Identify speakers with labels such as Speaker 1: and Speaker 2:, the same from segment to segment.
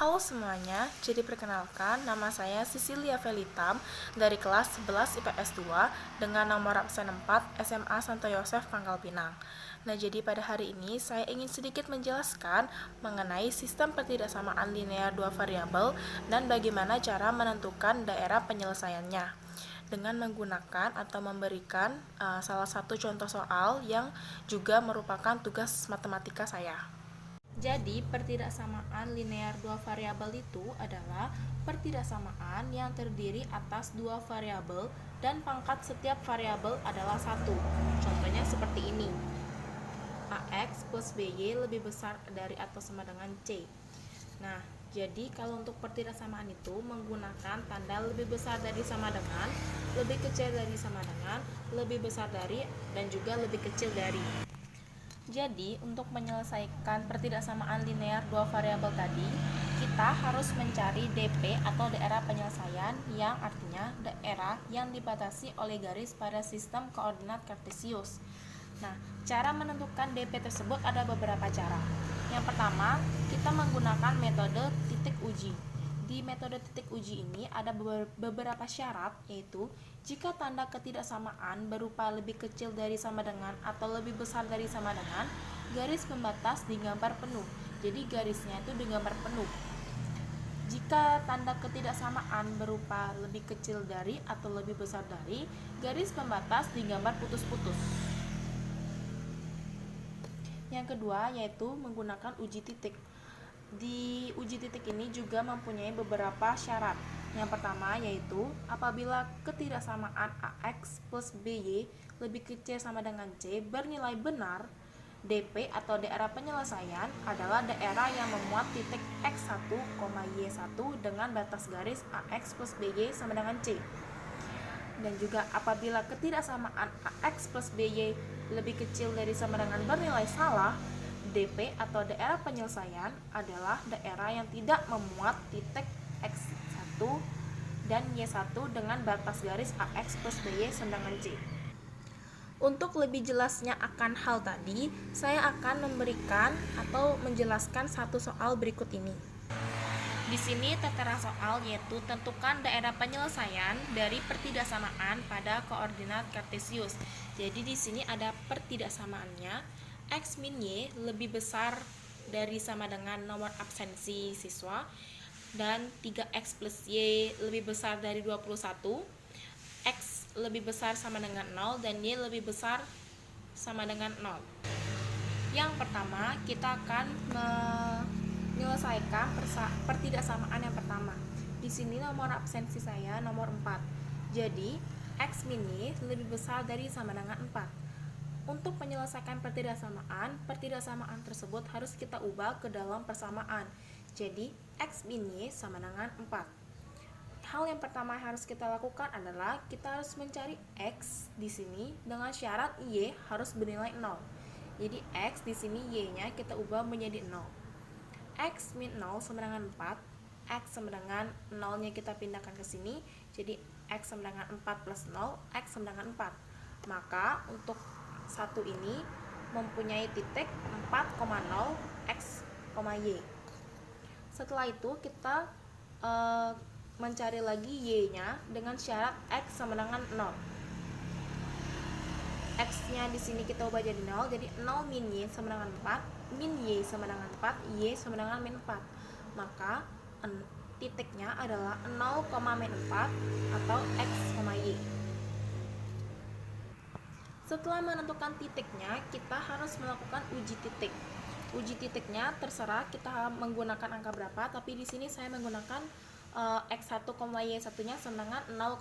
Speaker 1: Halo semuanya, jadi perkenalkan nama saya Cecilia Felitam dari kelas 11 IPS 2 dengan nomor absen 4 SMA Santo Yosef Pangkal Pinang. Nah, jadi pada hari ini saya ingin sedikit menjelaskan mengenai sistem pertidaksamaan linear dua variabel dan bagaimana cara menentukan daerah penyelesaiannya dengan menggunakan atau memberikan salah satu contoh soal yang juga merupakan tugas matematika saya. Jadi, pertidaksamaan linear dua variabel itu adalah pertidaksamaan yang terdiri atas dua variabel dan pangkat setiap variabel adalah satu. Contohnya seperti ini. AX plus BY lebih besar dari atau sama dengan C. Nah, jadi kalau untuk pertidaksamaan itu menggunakan tanda lebih besar dari sama dengan, lebih kecil dari sama dengan, lebih besar dari, dan juga lebih kecil dari. Jadi, untuk menyelesaikan pertidaksamaan linear dua variabel tadi, kita harus mencari DP atau daerah penyelesaian yang artinya daerah yang dibatasi oleh garis pada sistem koordinat kartesius. Nah, cara menentukan DP tersebut ada beberapa cara. Yang pertama, kita menggunakan metode titik uji. Di metode titik uji ini ada beberapa syarat, yaitu jika tanda ketidaksamaan berupa lebih kecil dari sama dengan atau lebih besar dari sama dengan, garis pembatas digambar penuh. Jadi garisnya itu digambar penuh. Jika tanda ketidaksamaan berupa lebih kecil dari atau lebih besar dari, garis pembatas digambar putus-putus. Yang kedua yaitu menggunakan uji titik. Di uji titik ini juga mempunyai beberapa syarat. Yang pertama yaitu apabila ketidaksamaan AX plus BY lebih kecil sama dengan C bernilai benar, DP atau daerah penyelesaian adalah daerah yang memuat titik X1, Y1 dengan batas garis AX plus BY sama dengan C. Dan juga apabila ketidaksamaan AX plus BY lebih kecil dari sama dengan bernilai salah, DP atau daerah penyelesaian adalah daerah yang tidak memuat titik X1 dan Y1 dengan batas garis AX plus BY sama dengan C. Untuk lebih jelasnya akan hal tadi, saya akan memberikan atau menjelaskan satu soal berikut ini. Di sini tertera soal yaitu tentukan daerah penyelesaian dari pertidaksamaan pada koordinat kartesius. Jadi di sini ada pertidaksamaannya X min Y lebih besar dari sama dengan nomor absensi siswa dan 3X plus Y lebih besar dari 21, X lebih besar sama dengan 0 dan Y lebih besar sama dengan 0. Yang pertama, kita akan menyelesaikan pertidaksamaan yang pertama. Di sini nomor absensi saya nomor 4. Jadi, X min Y lebih besar dari sama dengan 4. Untuk menyelesaikan pertidaksamaan tersebut harus kita ubah ke dalam persamaan. Jadi, X min Y sama dengan 4. Hal yang pertama yang harus kita lakukan adalah kita harus mencari X di sini dengan syarat Y harus bernilai 0. Jadi X di sini Y-nya kita ubah menjadi 0. X min 0 sama dengan 4. X sama dengan 0-nya kita pindahkan ke sini. Jadi X sama dengan 4 plus 0, X sama dengan 4. Maka untuk satu ini mempunyai titik 4,0 X, Y. Setelah itu kita mencari lagi Y-nya dengan syarat X sama dengan 0. X-nya di sini kita ubah jadi 0, jadi 0 min Y sama dengan 4, min Y sama dengan 4, Y sama dengan min 4. Maka titiknya adalah 0, min 4 atau X, Y. Setelah menentukan titiknya, kita harus melakukan uji titik. Uji titiknya terserah kita menggunakan angka berapa, tapi di sini saya menggunakan X1, Y1-nya sama dengan 0,0.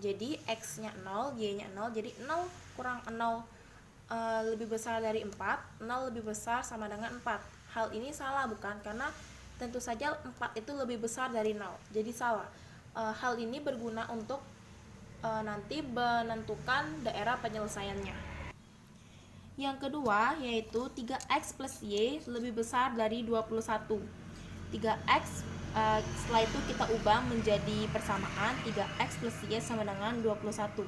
Speaker 1: Jadi X-nya 0, Y-nya 0, jadi 0 kurang 0 lebih besar dari 4, 0 lebih besar sama dengan 4. Hal ini salah bukan? Karena tentu saja 4 itu lebih besar dari 0, jadi salah. Hal ini berguna untuk nanti menentukan daerah penyelesaiannya. Yang kedua yaitu 3X plus Y lebih besar dari 21. 3X setelah itu kita ubah menjadi persamaan 3X plus Y sama dengan 21.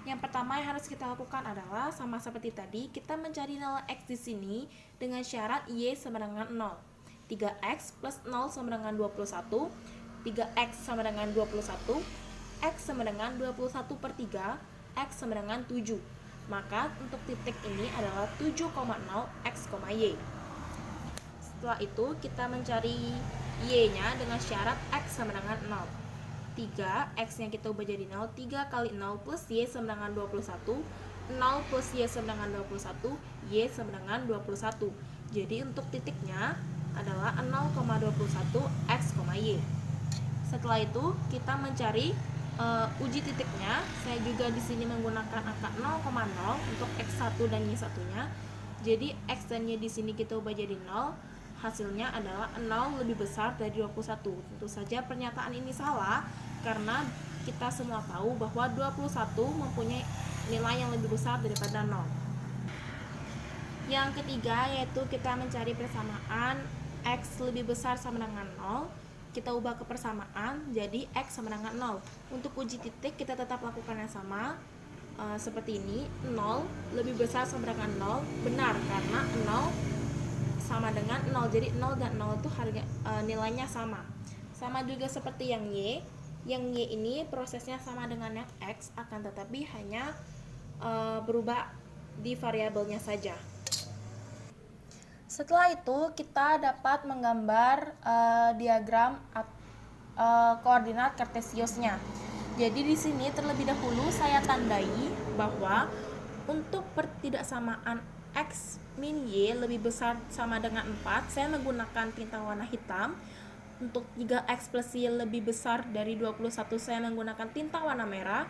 Speaker 1: Yang pertama yang harus kita lakukan adalah sama seperti tadi, kita mencari nilai X di sini dengan syarat Y sama dengan 0. 3x plus 0 sama dengan 21, 3x sama dengan 21, x sama dengan 21 per 3, x sama dengan 7. Maka untuk titik ini adalah 7,0 x, y. Setelah itu kita mencari y-nya dengan syarat x sama dengan 0. 3, x yang kita ubah jadi 0, 3 kali 0 plus y sama dengan 21, 0 plus y sama dengan 21, y sama dengan 21. Jadi untuk titiknya adalah 0,21 x, y. Setelah itu kita mencari uji titiknya. Saya juga di sini menggunakan angka 0,0 untuk x1 dan y1-nya. Jadi x dan y di sini kita ubah jadi 0. Hasilnya adalah 0 lebih besar dari 21. Tentu saja pernyataan ini salah karena kita semua tahu bahwa 21 mempunyai nilai yang lebih besar daripada 0. Yang ketiga yaitu kita mencari persamaan x lebih besar sama dengan 0. Kita ubah ke persamaan jadi x sama dengan 0. Untuk uji titik kita tetap lakukan yang sama, seperti ini. 0 lebih besar sama dengan 0 benar karena 0 sama dengan 0. Jadi 0 dan 0 itu nilainya sama. Sama juga seperti yang y. Yang y ini prosesnya sama dengan yang x, akan tetapi hanya berubah di variabelnya saja. Setelah itu kita dapat menggambar diagram koordinat kartesiusnya. Jadi di sini terlebih dahulu saya tandai bahwa untuk pertidaksamaan x min y lebih besar sama dengan 4, saya menggunakan tinta warna hitam. Untuk jika x plus y lebih besar dari 21, saya menggunakan tinta warna merah.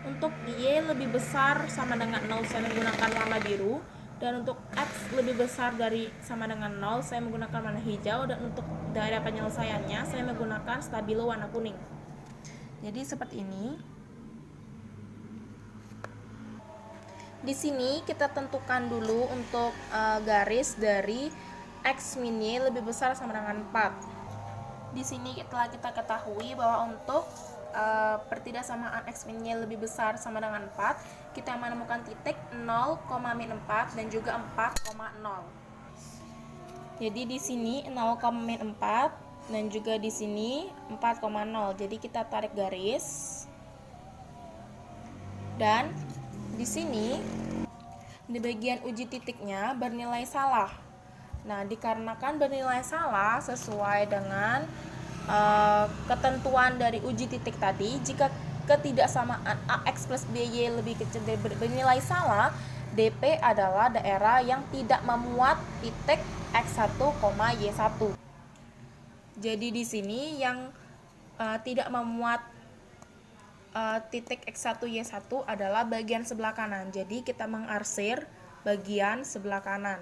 Speaker 1: Untuk y lebih besar sama dengan 0, saya menggunakan warna biru. Dan untuk x lebih besar dari sama dengan 0, saya menggunakan warna hijau. Dan untuk daerah penyelesaiannya, saya menggunakan stabilo warna kuning. Jadi seperti ini. Di sini kita tentukan dulu untuk garis dari x min y lebih besar sama dengan 4. Di sini telah kita ketahui bahwa untuk pertidaksamaan x min y lebih besar sama dengan 4, kita menemukan titik 0, min 4 dan juga 4,0. Jadi di sini 0, min 4 dan juga di sini 4,0. Jadi kita tarik garis. Dan di sini di bagian uji titiknya bernilai salah. Nah, dikarenakan bernilai salah sesuai dengan ketentuan dari uji titik tadi, jika ketidaksamaan AX plus BY lebih kecil dari bernilai salah, DP adalah daerah yang tidak memuat titik X1, Y1. Jadi di sini yang tidak memuat titik X1, Y1 adalah bagian sebelah kanan. Jadi kita mengarsir bagian sebelah kanan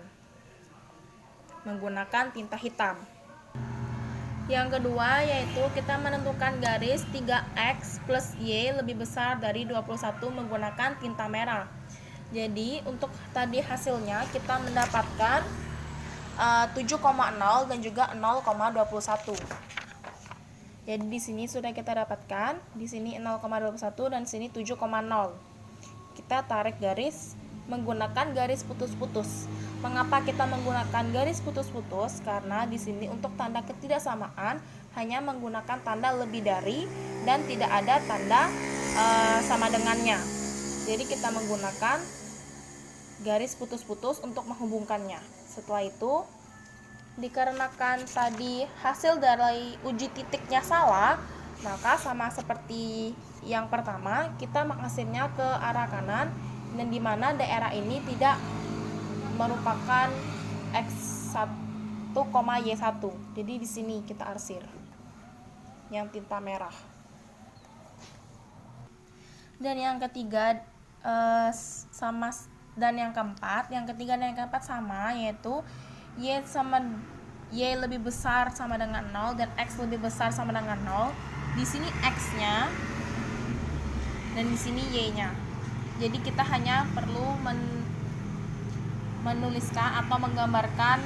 Speaker 1: menggunakan tinta hitam. Yang kedua yaitu kita menentukan garis 3x plus y lebih besar dari 21 menggunakan tinta merah. Jadi untuk tadi hasilnya kita mendapatkan 7,0 dan juga 0,21. Jadi di sini sudah kita dapatkan, di sini 0,21 dan di sini 7,0. Kita tarik garis menggunakan garis putus-putus. Mengapa kita menggunakan garis putus-putus? Karena di sini untuk tanda ketidaksamaan hanya menggunakan tanda lebih dari dan tidak ada tanda sama dengannya. Jadi kita menggunakan garis putus-putus untuk menghubungkannya. Setelah itu, dikarenakan tadi hasil dari uji titiknya salah, maka sama seperti yang pertama, kita mengarsirnya ke arah kanan dan di mana daerah ini tidak merupakan X1, Y1. Jadi di sini kita arsir yang tinta merah. Dan yang ketiga yang ketiga dan yang keempat sama, yaitu Y lebih besar sama dengan 0 dan X lebih besar sama dengan 0. Di sini X-nya dan di sini Y-nya. Jadi kita hanya perlu menuliskan atau menggambarkan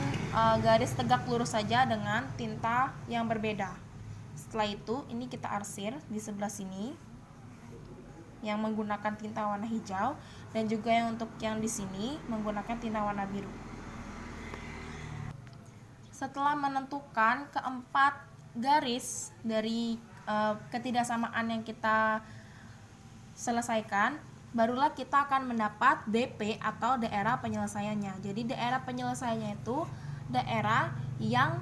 Speaker 1: garis tegak lurus saja dengan tinta yang berbeda. Setelah itu, ini kita arsir di sebelah sini yang menggunakan tinta warna hijau dan juga yang untuk yang di sini menggunakan tinta warna biru. Setelah menentukan keempat garis dari ketidaksamaan yang kita selesaikan, barulah kita akan mendapat DP atau daerah penyelesaiannya. Jadi daerah penyelesaiannya itu daerah yang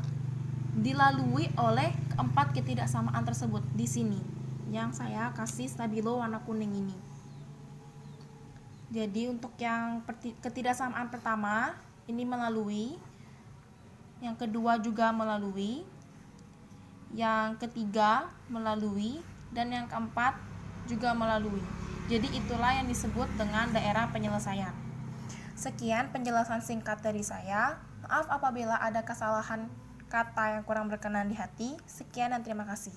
Speaker 1: dilalui oleh keempat ketidaksamaan tersebut di sini. Yang saya kasih stabilo warna kuning ini. Jadi untuk yang ketidaksamaan pertama ini melalui, yang kedua juga melalui, yang ketiga melalui, dan yang keempat juga melalui. Jadi itulah yang disebut dengan daerah penyelesaian. Sekian penjelasan singkat dari saya. Maaf apabila ada kesalahan kata yang kurang berkenan di hati. Sekian dan terima kasih.